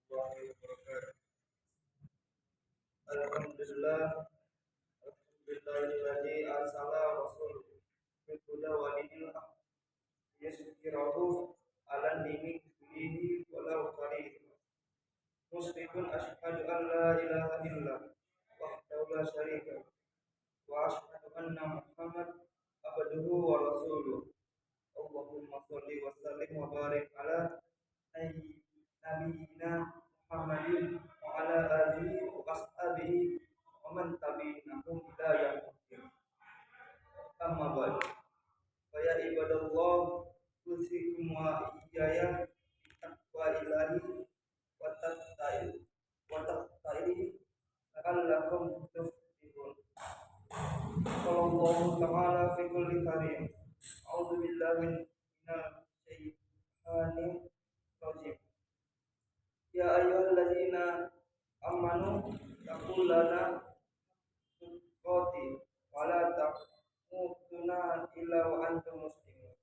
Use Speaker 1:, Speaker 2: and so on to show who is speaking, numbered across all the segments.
Speaker 1: warahmatullahi wabarakatuh. Alhamdulillah, alhamdulillahilladzi arsala rasul bil huda wa dinil haq yasfirahu ala dini kullihi walau karih. Muslimun asyhadu an la ilaha illa wahdahu la syarika wa asyhadu anna Muhammad abduhu wa rasuluh. Allahumma shalli wa sallim wa barik ala nabiyyina Muhammadin wa ala alihi wa ashabihi wa man tabi'ahum ila yaumil qiyamah. Amma ba'd. Fa ya ibadallah, usikum wa iyaya taqwa ilahi wa tattaqi la'allakum tuflihun. Sallallahu ta'ala fi kulli karim. A'udzu billahi minasy syaithanir rajim. Ya ayyuhalladzina amanu taqullaha tuqati wa la tamutunna illa wa antum muslimun.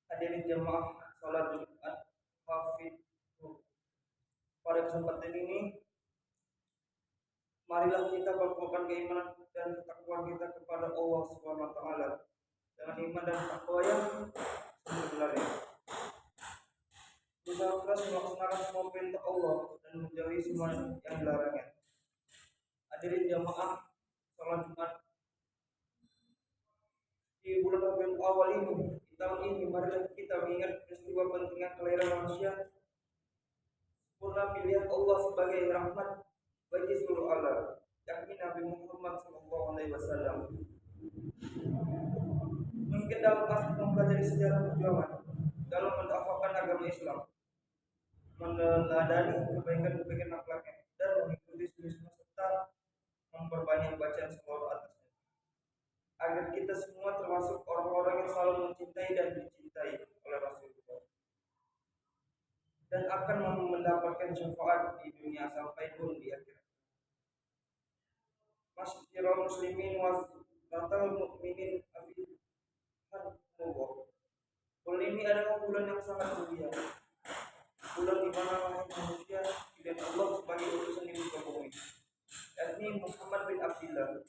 Speaker 1: Hadirin jemaah salat Jumat hafidhu. Pada kesempatan ini marilah kita berkumpulkan keimanan dan ketakwaan kita kepada Allah Subhanahu wa taala dengan iman dan takwa yang sebenarnya. Berusaha keras melaksanakan semua perintah Allah dan menjauhi semua yang dilarangnya. Hadirin jamaah salat Jumat di bulan Rabiul Awal ini, di tahun ini, marilah kita mengingat peristiwa pentingnya kelahiran manusia, sempurna pilihan Allah sebagai rahmat bagi seluruh alam, yakni Nabi Muhammad SAW. Mengingat dalam asli mempelajari sejarah perjuangan dalam mendakwakan agama Islam, meneladani kebaikan-kebaikan akhlaknya dan mengikuti sunnah serta memperbanyak bacaan salawat atasnya, agar kita semua termasuk orang-orang yang selalu mencintai dan dicintai oleh Rasulullah dan akan mendapatkan syafaat di dunia sampai pun di akhirat. Masyiral muslimin wa batal mukminin afihanullah. Bulan ini adalah bulan yang sangat mulia, bulan di mana lahir manusia pilihan Allah sebagai utusan di muka bumi, yakni Muhammad bin Abdullah.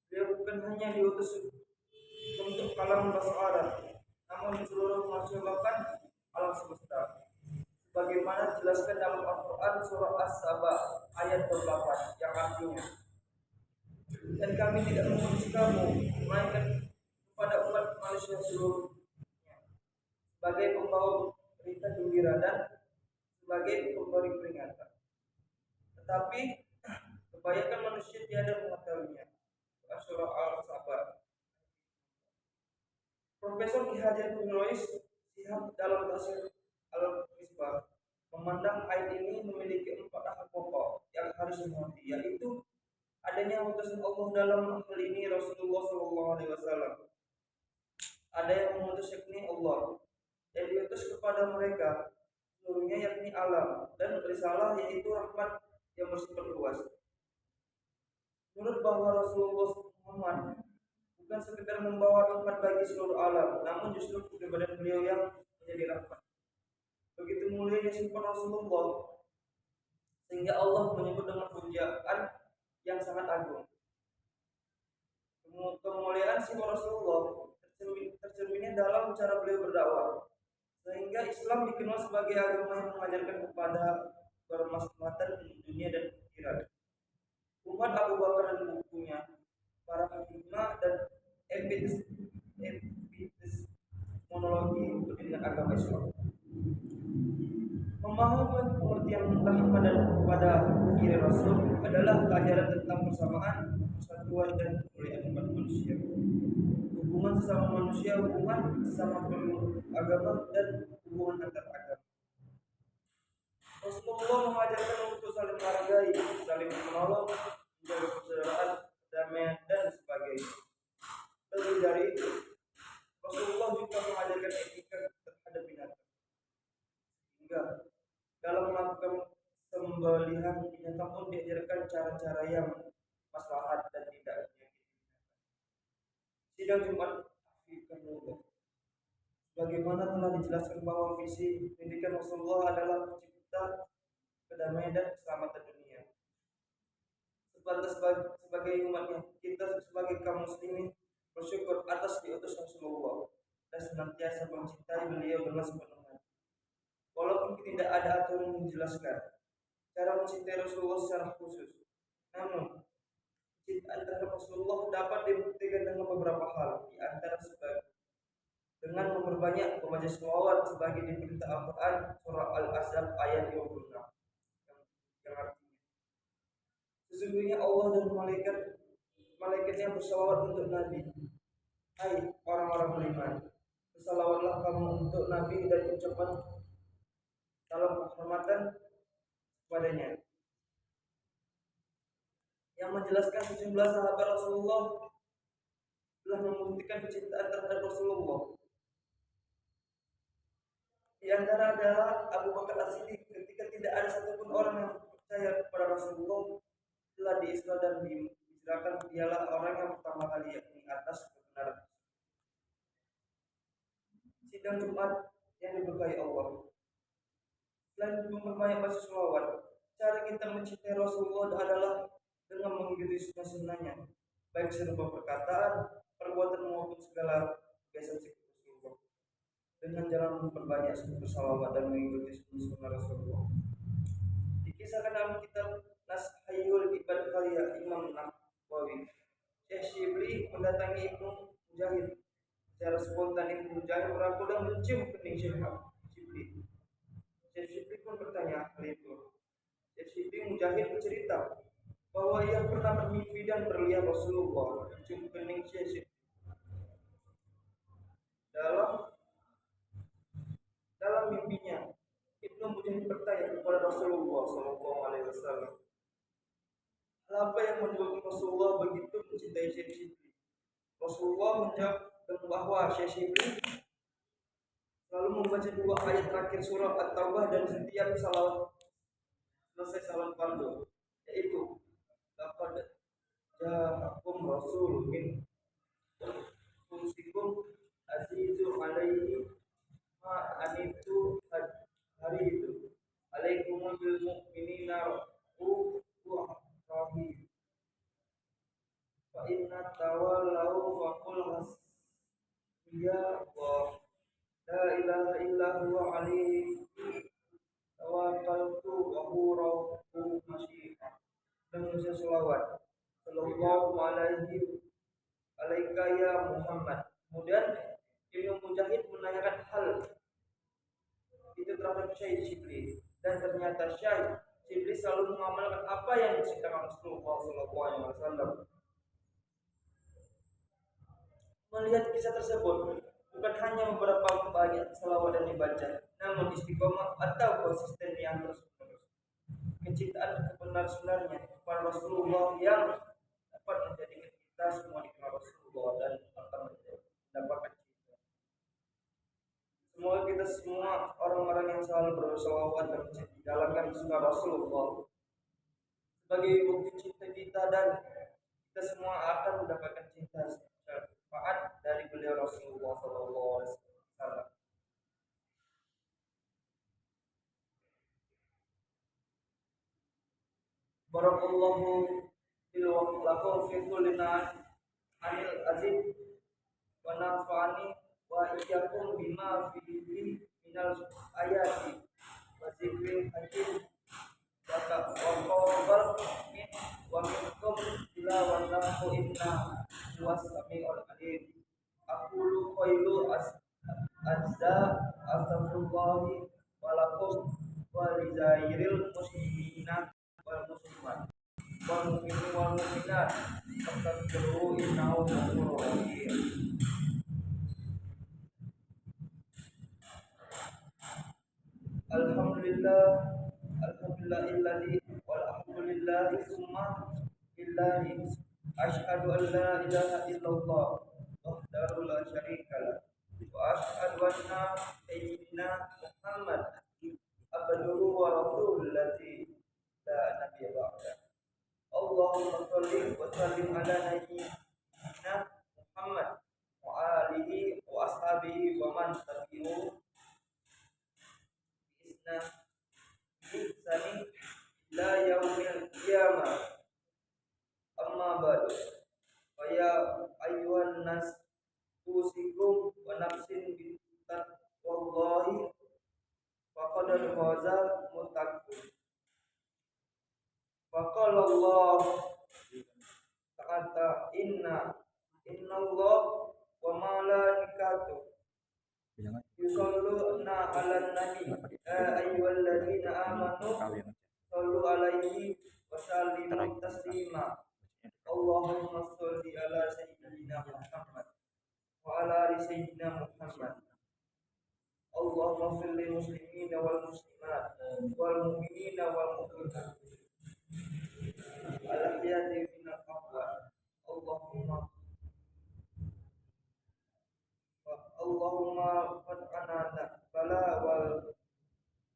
Speaker 1: Beliau bukan hanya diutus untuk kalangan bahasa Arab, namun di seluruh manusia bahkan alam semesta. Sebagaimana dijelaskan dalam Al-Quran surah As-Saba ayat 28 yang artinya, dan kami tidak mengutus kamu melainkan kepada umat manusia seluruhnya sebagai pembawa berita gembira dan sebagai pemberi peringatan. Tetapi kebanyakan manusia tiada mengetahuinya. Surah Al-Saba. Profesor Ki Hajar bin Rois Shihab dalam tafsir Al-Misbah memandang ayat ini memiliki 4 hal pokok yang harus dimengerti, yaitu adanya utusan Allah dalam hal ini Rasulullah SAW. Ada yang mengutus yakni Allah, yang diutus kepada mereka seluruhnya yakni alam, dan risalah yaitu rahmat yang bersifat luas. Menurut bahwa Rasulullah Muhammad bukan sekedar membawa rahmat bagi seluruh alam, namun justru kepribadian beliau yang menjadi rahmat. Begitu mulianya sifat Rasulullah sehingga Allah menyebut dengan pujian yang sangat agung. Kemuliaan sifat Rasulullah tercerminnya dalam cara beliau berdakwah, sehingga Islam dikenal sebagai agama yang mengajarkan kepada bermaslahatan dunia dan akhirat. Umat Abu Bakar dan bukunya, para hikmah dan epistemologi pendidikan agama Islam. Memahami pengertian rahmat dan kepada diri Rasul adalah ajaran tentang persamaan, persatuan dan kemuliaan umat manusia, hubungan sesama manusia, hubungan sesama agama dan hubungan antar agama. Rasulullah mengajarkan untuk saling menghargai, saling menolong, menjaga persaudaraan, damai dan sebagainya. Lebih dari itu, Rasulullah juga mengajarkan etika terhadap binatang, hingga dalam melakukan sembelihan binatang pun diajarkan cara-cara yang maslahat dan tidak menyakiti binatang. Sidang Jumat Afiqanullah. Bagaimana telah dijelaskan bahwa visi pendidikan Rasulullah adalah mencipta kedamaian dan keselamatan dunia. Sebagai umatnya, kita sebagai kaum muslimin bersyukur atas diutus Rasulullah dan senantiasa mencintai beliau dengan sepenuh hati. Walaupun tidak ada aturan yang menjelaskan cara mencintai Rasulullah secara khusus, namun cintaan terhadap Rasulullah dapat dibuktikan dengan beberapa hal, di antara dengan memperbanyak membaca sholawat sebagai diperintah Al-Quran surah Al-Ahzab ayat 26 yang artinya sesungguhnya Allah dan malaikatnya bersalawat untuk Nabi. Hai orang-orang beriman, bersalawatlah kamu untuk Nabi dan ucapan salam penghormatan kepadanya. Yang menjelaskan sejumlah sahabat Rasulullah telah membuktikan kecintaan terhadap Rasulullah. Di antara adalah Abu Bakar As-Siddiq ketika tidak ada satupun orang yang percaya kepada Rasulullah telah diislam dan dihijrahkan, dialah orang yang pertama kali yakni atas kebenaran. Sidang Jumat yang diberkahi Allah. Selain memperbanyak baca sholawat, cara kita mencintai Rasulullah adalah dengan mengikuti sunnah-sunnahnya, baik serupa perkataan, perbuatan maupun segala kebiasaan sikap Rasulullah. Dengan jalan memperbanyak bersalawat dan mengikuti sunnah Rasulullah. Dikisahkan dalam kitab Nashayul Ibad karya Imam Nawawi, Syekh Shibli mendatangi Ibnu Mujahid. Secara spontan Ibnu Mujahid merangkul dan mencium kening Syekh Shibli. Syekh Shibli pun bertanya hal itu. Syekh Shibli Mujahid bercerita bahwa ia pernah bermimpi dan melihat Rasulullah mencium kening Syekh Shibli. Dalam mimpinya, Ibnu Mujahid bertanya kepada Rasulullah SAW, apa yang menyebabkan Rasulullah begitu mencintai Syekh Shibli? Rasulullah menjawab bahwa Syekh Shibli selalu membaca 2 ayat terakhir surah At-Taubah dan setiap selesai salat fardu, yaitu laqad ja'akum rasulun min anfusikum azizun 'alaihi ma anittu hari itu alaikumul bil mu'minina rahim fa inna tawallau faqul hasbiya wa la ilaha illa huwa alaihi tawakkaltu wa huwa rabbul masyiah. Dan Musa selawat sallallahu alaihi alaika ya Muhammad. Kemudian Ibnu Mujahid menanyakan hal itu terhadap Syekh Shibli, dan ternyata Syekh Shibli selalu mengamalkan apa yang diceritakan Rasulullah SAW. Melihat kisah tersebut, bukan hanya beberapa banyak selawat yang dibaca, namun istiqomah atau konsisten yang terus-menerus. Kecintaan sebenarnya kepada Rasulullah yang dapat menjadikan kita semua dikenal Rasulullah dan akan mendapatkan cinta. Semoga kita semua orang-orang yang selalu berselawat dan menjalankan sunnah Rasulullah sebagai bukti cinta kita, dan kita semua akan mendapatkan cinta syafaat dari beliau Rasulullah SAW. Barakallahu fil lakum fi kulli anil azim wa nafa'ani wa iyyakum bima fihi minal ayati wa zikril hakim wa taqabbal min wa minkum ila wa nafu inna huwas samiul alim. Aqulu qailu azza astaghfirullahi wa lakum wa lizairil muslimina wal muslimat wal mu'minin wal mu'minat fastaghfiruhu innahu ghafurur rahim. Alhamdulillahilladzi walhamdulillahi summa lillahi asyhadu an la ilaha illallah wahdahu la syarikalah wa asyhadu anna sayyidina Muhammad abduhu wa rasuluhu allazi la nabiyya ba'da. Allahumma shalli wa sallim ala nabiyyina Muhammad wa alihi wa ashabihi wa man tabi'ahum ihsani ila yaumil qiyamah. Amma ba'du. Wa ya ayyuhan nas usikum wa nafsin bi taqwallahi faqad faza muttaqun. Faqala Allah ta'ala inna Allah wa malaikatuhu yusalluna 'alan nabi ya ayyuhalladzina amanu sallu 'alaihi wa sallimu taslima. Allahumma sholli ala sayyidina Muhammad wa ala ali sayyidina Muhammad. Allahumma fil lil muslimina wal muslimat wal mu'minina wal mu'minat al ahyadi minal amwat. Allahumma fat'ana bala wal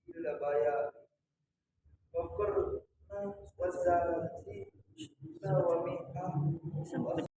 Speaker 1: ilabaya wa qurna wa zalati wa mi'ah